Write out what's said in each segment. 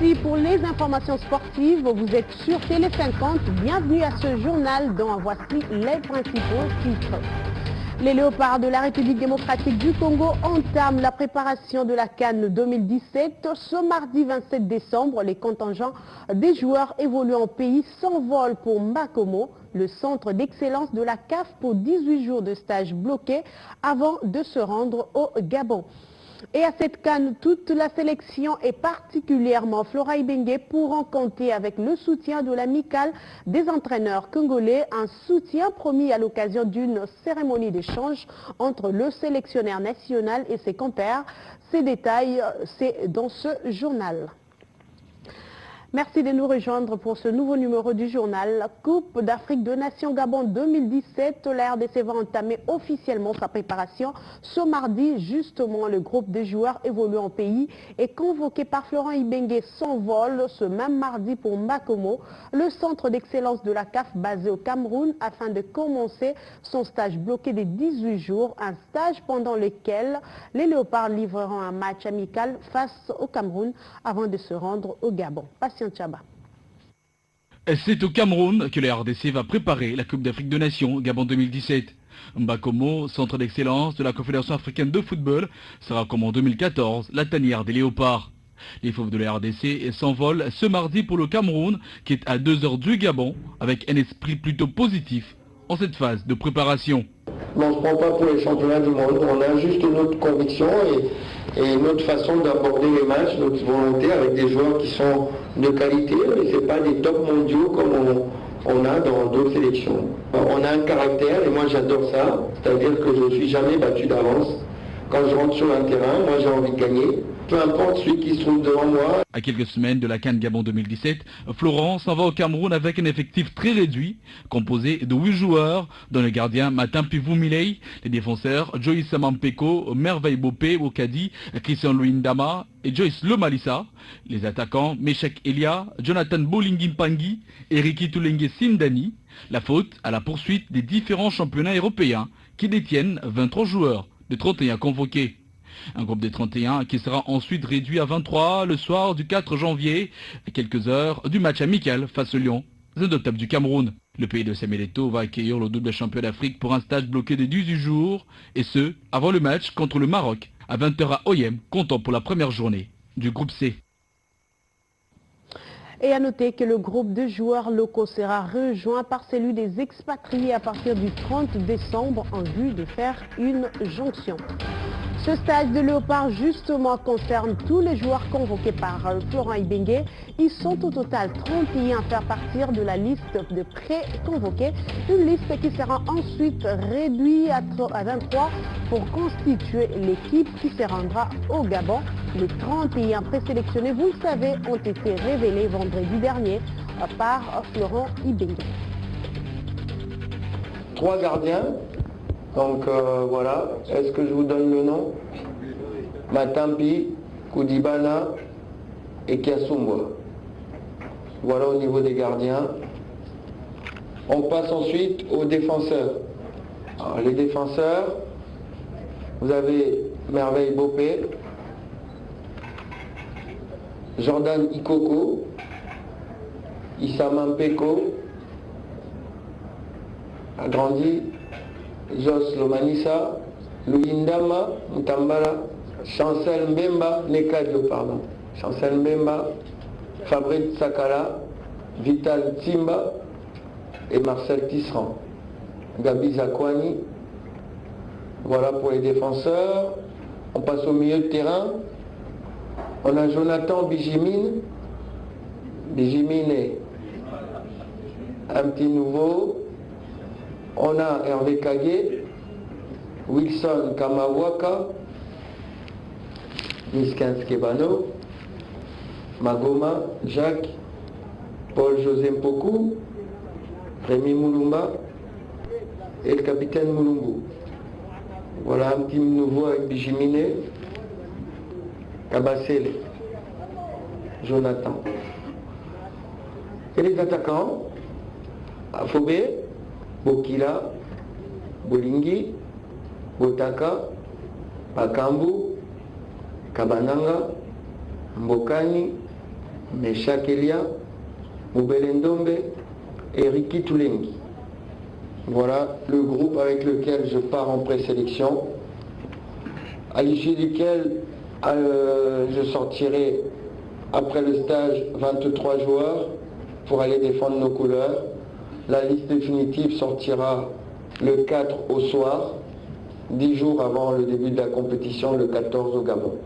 Merci pour les informations sportives. Vous êtes sur Télé 50. Bienvenue à ce journal dont voici les principaux titres. Les Léopards de la République démocratique du Congo entament la préparation de la CAN 2017. Ce mardi 27 décembre, les contingents des joueurs évoluant au pays s'envolent pour Makomo, le centre d'excellence de la CAF, pour 18 jours de stage bloqué avant de se rendre au Gabon. Et à cette CAN, toute la sélection et particulièrement Florent Ibenge pourront compter avec le soutien de l'amicale des entraîneurs congolais, un soutien promis à l'occasion d'une cérémonie d'échange entre le sélectionneur national et ses compères. Ces détails, c'est dans ce journal. Merci de nous rejoindre pour ce nouveau numéro du journal. Coupe d'Afrique de Nations Gabon 2017, la RDC va entamer officiellement sa préparation. Ce mardi, justement, le groupe de joueurs évoluant au pays est convoqué par Florent Ibenge s'envole ce même mardi pour Makomo, le centre d'excellence de la CAF basé au Cameroun, afin de commencer son stage bloqué de 18 jours, un stage pendant lequel les Léopards livreront un match amical face au Cameroun avant de se rendre au Gabon. C'est au Cameroun que la RDC va préparer la Coupe d'Afrique de Nations Gabon 2017. Makomo, centre d'excellence de la Confédération africaine de football, sera comme en 2014 la tanière des Léopards. Les fauves de la RDC s'envolent ce mardi pour le Cameroun, qui est à 2 heures du Gabon, avec un esprit plutôt positif en cette phase de préparation. On ne se prend pas pour les championnats du monde, on a juste notre conviction et notre façon d'aborder les matchs, notre volonté avec des joueurs qui sont de qualité, et ce n'est pas des tops mondiaux comme on a dans d'autres sélections. On a un caractère et moi j'adore ça, c'est-à-dire que je ne suis jamais battu d'avance. Quand je rentre sur un terrain, moi j'ai envie de gagner, peu importe celui qui se trouve devant moi. À quelques semaines de la CAN Gabon 2017, Florent s'en va au Cameroun avec un effectif très réduit, composé de 8 joueurs, dont le gardien Matin Pivou Milei, les défenseurs Joyce Samampeko, Merveille Bopé, Okadi, Christian Luindama et Joyce Lomalissa, les attaquants Meshek Elia, Jonathan Bolingimpangi et Riki Tulenge Sindani, la faute à la poursuite des différents championnats européens qui détiennent 23 joueurs de 31 convoqués. Un groupe de 31 qui sera ensuite réduit à 23 le soir du 4 janvier, à quelques heures du match amical face au Lion, indomptable du Cameroun. Le pays de Samuel Eto'o va accueillir le double champion d'Afrique pour un stage bloqué de 18 jours, et ce, avant le match contre le Maroc, à 20 h à Oyem, comptant pour la première journée du groupe C. Et à noter que le groupe de joueurs locaux sera rejoint par celui des expatriés à partir du 30 décembre en vue de faire une jonction. Ce stage de Léopard justement concerne tous les joueurs convoqués par Florent Ibenge. Ils sont au total 31 à faire partir de la liste de pré-convoqués, une liste qui sera ensuite réduite à 23 pour constituer l'équipe qui se rendra au Gabon. Les 31 présélectionnés, vous le savez, ont été révélés vendredi dernier par Florent Ibenge. 3 gardiens. Donc voilà, est-ce que je vous donne le nom? Matampi, Koudibana et Kiasumbwa. Voilà au niveau des gardiens. On passe ensuite aux défenseurs. Alors, les défenseurs, vous avez Merveille Bopé, Jordan Ikoko, Issama Mpeko, a grandi, Jos Lomanissa, Luindama Mutambala, Chancel Mbemba, Nekadio, pardon, Chancel Mbemba, Fabrice Sakala, Vital Timba et Marcel Tisserand. Gabi Zakwani. Voilà pour les défenseurs. On passe au milieu de terrain. On a Jonathan Bijimine. Bijimine est un petit nouveau. On a Hervé Kagé, Wilson Kamawaka, Miskins Kebano, Magoma, Jacques, Paul-José Mpoku, Rémi Moulumba et le capitaine Moulumbu. Voilà un petit nouveau avec Bijimine, Kabasele, Jonathan. Et les attaquants, Afobé, Bokila, Bolingi, Botaka, Bakambu, Kabananga, Mbokani, Mesha Kelia, Moubelendombe et Riki Toulengi. Voilà le groupe avec lequel je pars en présélection, à l'issue duquel je sortirai après le stage 23 joueurs pour aller défendre nos couleurs. La liste définitive sortira le 4 au soir, 10 jours avant le début de la compétition, le 14 au Gabon.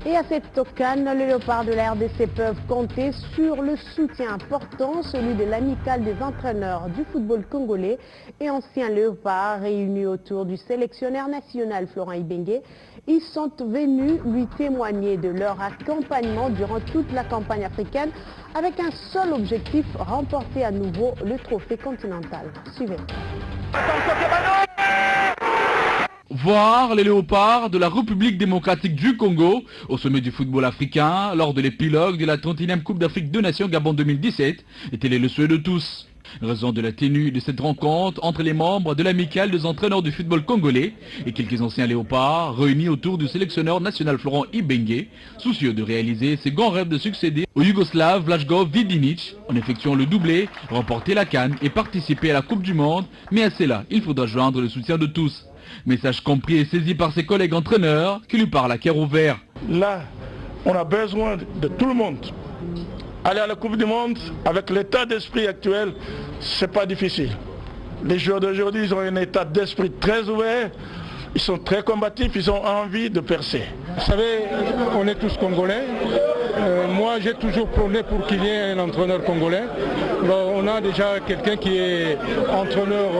Et à cette tocane, les léopards de la RDC peuvent compter sur le soutien important, celui de l'amicale des entraîneurs du football congolais et anciens léopards réunis autour du sélectionneur national Florent Ibenge. Ils sont venus lui témoigner de leur accompagnement durant toute la campagne africaine avec un seul objectif, remporter à nouveau le trophée continental. Suivez. Voir les léopards de la République démocratique du Congo au sommet du football africain lors de l'épilogue de la 31e Coupe d'Afrique des Nations Gabon 2017 était le souhait de tous. Raison de la tenue de cette rencontre entre les membres de l'amicale des entraîneurs du football congolais et quelques anciens léopards réunis autour du sélectionneur national Florent Ibenge, soucieux de réaliser ses grands rêves de succéder au Yougoslave Vlaško Vidinic en effectuant le doublé, remporter la CAN et participer à la Coupe du Monde, mais à cela, il faudra joindre le soutien de tous. Message compris et saisi par ses collègues entraîneurs qui lui parlent à cœur ouvert. Là, on a besoin de tout le monde. Aller à la Coupe du Monde, avec l'état d'esprit actuel, c'est pas difficile. Les joueurs d'aujourd'hui, ils ont un état d'esprit très ouvert, ils sont très combatifs, ils ont envie de percer. Vous savez, on est tous Congolais. Moi, j'ai toujours prôné pour qu'il y ait un entraîneur congolais. On a déjà quelqu'un qui est entraîneur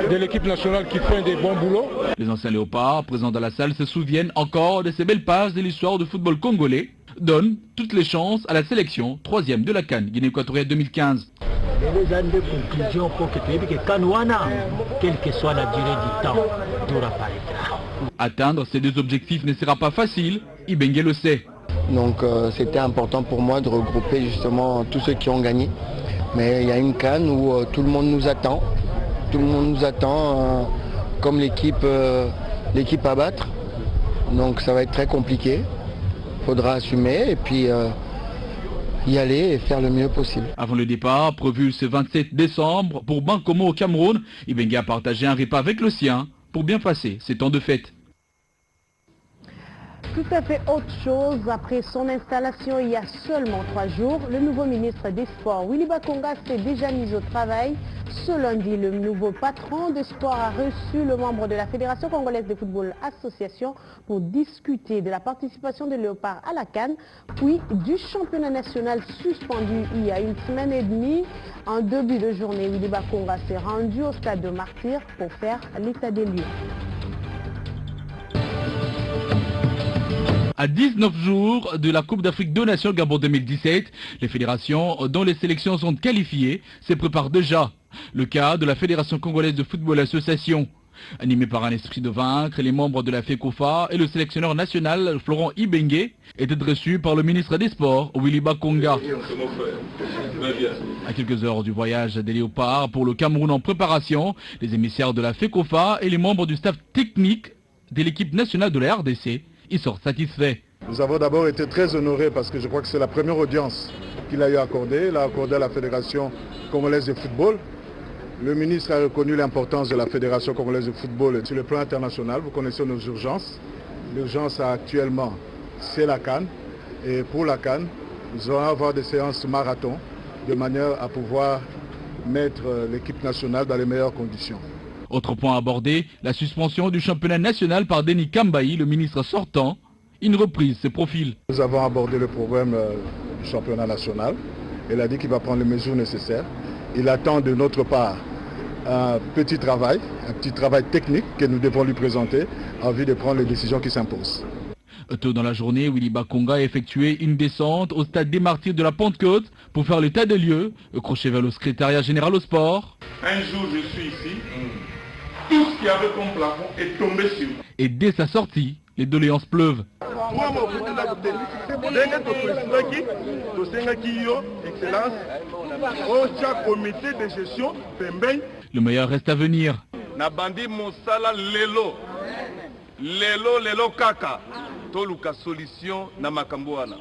de l'équipe nationale qui fait des bons boulots. Les anciens léopards présents dans la salle se souviennent encore de ces belles pages de l'histoire du football congolais, donnent toutes les chances à la sélection 3e de la CAN Guinée équatoriale 2015. Et les années de conclusion pour que Kanouana, quelle que soit la durée du temps, nous apparaîtra. Atteindre ces deux objectifs ne sera pas facile, Ibenge le sait. Donc c'était important pour moi de regrouper justement tous ceux qui ont gagné. Mais il y a une CAN où tout le monde nous attend. Tout le monde nous attend comme l'équipe à battre. Donc ça va être très compliqué. Il faudra assumer et puis y aller et faire le mieux possible. Avant le départ, prévu ce 27 décembre pour Bankomo au Cameroun, Ibenge a partagé un repas avec le sien pour bien passer ces temps de fête. Tout à fait autre chose. Après son installation il y a seulement 3 jours, le nouveau ministre des Sports, Willy Bakonga, s'est déjà mis au travail. Ce lundi, le nouveau patron des sports a reçu le membre de la Fédération congolaise de football association pour discuter de la participation des Léopards à la CAN, puis du championnat national suspendu il y a une semaine et demie. En début de journée, Willy Bakonga s'est rendu au stade de Martyrs pour faire l'état des lieux. À 19 jours de la Coupe d'Afrique des Nations Gabon 2017, les fédérations dont les sélections sont qualifiées se préparent déjà. Le cas de la Fédération congolaise de football association. Animé par un esprit de vaincre, les membres de la FECOFA et le sélectionneur national Florent Ibenge étaient reçus par le ministre des Sports, Willy Bakonga. À quelques heures du voyage des Léopards pour le Cameroun en préparation, les émissaires de la FECOFA et les membres du staff technique de l'équipe nationale de la RDC ils sortent satisfaits. Nous avons d'abord été très honorés parce que je crois que c'est la première audience qu'il a eu accordée. Il a accordé à la Fédération congolaise de football. Le ministre a reconnu l'importance de la Fédération congolaise de football sur le plan international. Vous connaissez nos urgences. L'urgence actuellement, c'est la CAN. Et pour la CAN, nous allons avoir des séances marathon de manière à pouvoir mettre l'équipe nationale dans les meilleures conditions. Autre point abordé, la suspension du championnat national par Denis Kambayi, le ministre sortant. Une reprise se profile. Nous avons abordé le problème du championnat national. Il a dit qu'il va prendre les mesures nécessaires. Il attend de notre part un petit travail technique que nous devons lui présenter en vue de prendre les décisions qui s'imposent. Tôt dans la journée, Willy Bakonga a effectué une descente au stade des Martyrs de la Pentecôte pour faire l'état des lieux, crochet vers le secrétariat général au sport. Un jour, je suis ici. Tout ce qu'il y avait comme plafond est tombé sur moi. Et dès sa sortie, les doléances pleuvent. Le meilleur reste à venir. Nabandi Moussala Lelo. Lelo Kaka. toluka solution na makambo wana.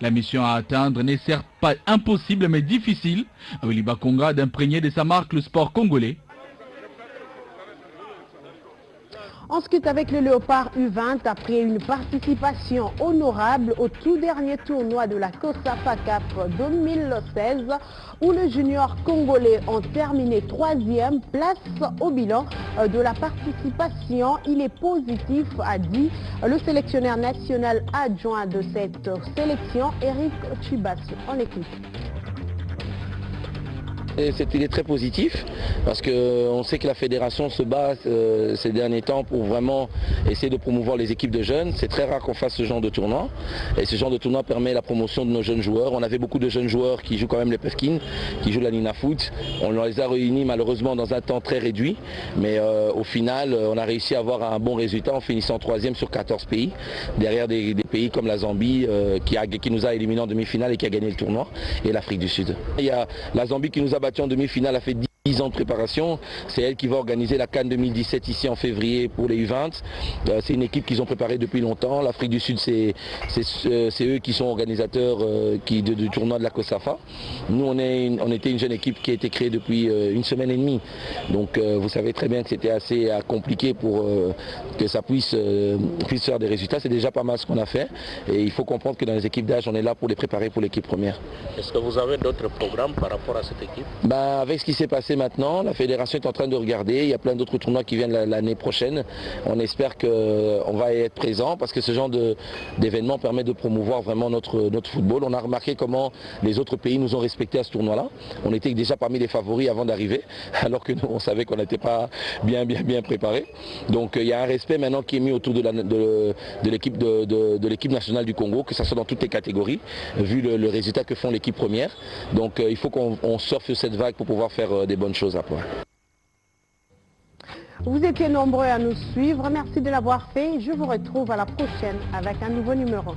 La mission à atteindre n'est certes pas impossible mais difficile. Willy Bakonga d'imprégner de sa marque le sport congolais. On se quitte avec le Léopard U20 après une participation honorable au tout dernier tournoi de la COSAFA Cup 2016 où les juniors congolais ont terminé 3e place au bilan de la participation. Il est positif, a dit le sélectionneur national adjoint de cette sélection, Eric Chibasso. On l'écoute. Il est très positif parce qu'on sait que la fédération se bat ces derniers temps pour vraiment essayer de promouvoir les équipes de jeunes. C'est très rare qu'on fasse ce genre de tournoi et ce genre de tournoi permet la promotion de nos jeunes joueurs. On avait beaucoup de jeunes joueurs qui jouent quand même les Peskin, qui jouent la Nina Foot. On les a réunis malheureusement dans un temps très réduit, mais au final on a réussi à avoir un bon résultat en finissant 3e sur 14 pays, derrière des pays comme la Zambie qui nous a éliminés en demi-finale et qui a gagné le tournoi, et l'Afrique du Sud. Il y a la Zambie qui nous a battu en demi-finale, a fait 10 ans de préparation. C'est elle qui va organiser la CAN 2017 ici en février pour les U20. C'est une équipe qu'ils ont préparée depuis longtemps. L'Afrique du Sud, c'est eux qui sont organisateurs du tournoi de la COSAFA. Nous, on était une jeune équipe qui a été créée depuis une semaine et demie. Donc vous savez très bien que c'était assez compliqué pour que ça puisse faire des résultats. C'est déjà pas mal ce qu'on a fait. Et il faut comprendre que dans les équipes d'âge, on est là pour les préparer pour l'équipe première. Est-ce que vous avez d'autres programmes par rapport à cette équipe? Avec ce qui s'est passé maintenant, la fédération est en train de regarder, il y a plein d'autres tournois qui viennent l'année prochaine. On espère qu'on va être présent parce que ce genre d'événement permet de promouvoir vraiment notre football. On a remarqué comment les autres pays nous ont respectés à ce tournoi-là. On était déjà parmi les favoris avant d'arriver, alors que nous on savait qu'on n'était pas bien préparés. Donc il y a un respect maintenant qui est mis autour de l'équipe nationale du Congo, que ce soit dans toutes les catégories, vu le résultat que font l'équipe première. Donc il faut qu'on surfe cette vague pour pouvoir faire des bonnes choses après. Vous étiez nombreux à nous suivre. Merci de l'avoir fait. Je vous retrouve à la prochaine avec un nouveau numéro.